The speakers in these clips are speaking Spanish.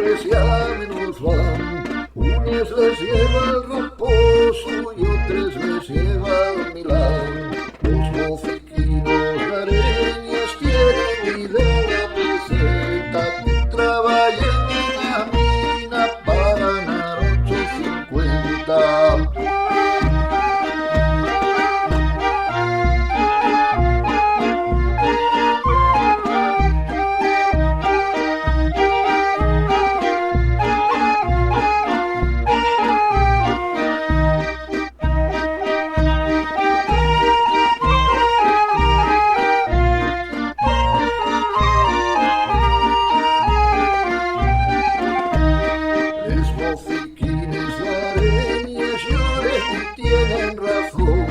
iglesia menos van. Unos les lleva al reposo y otros les lleva al Milán. Los mofiquinos gareños tienen idea presenta que trabajen en la mina para ganar 8.50. Tienen razón,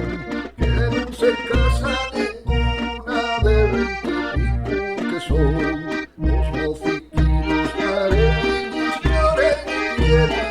que no se casa ninguna de 20 y pico que son. Los mofiquinos gareños lloren y tienen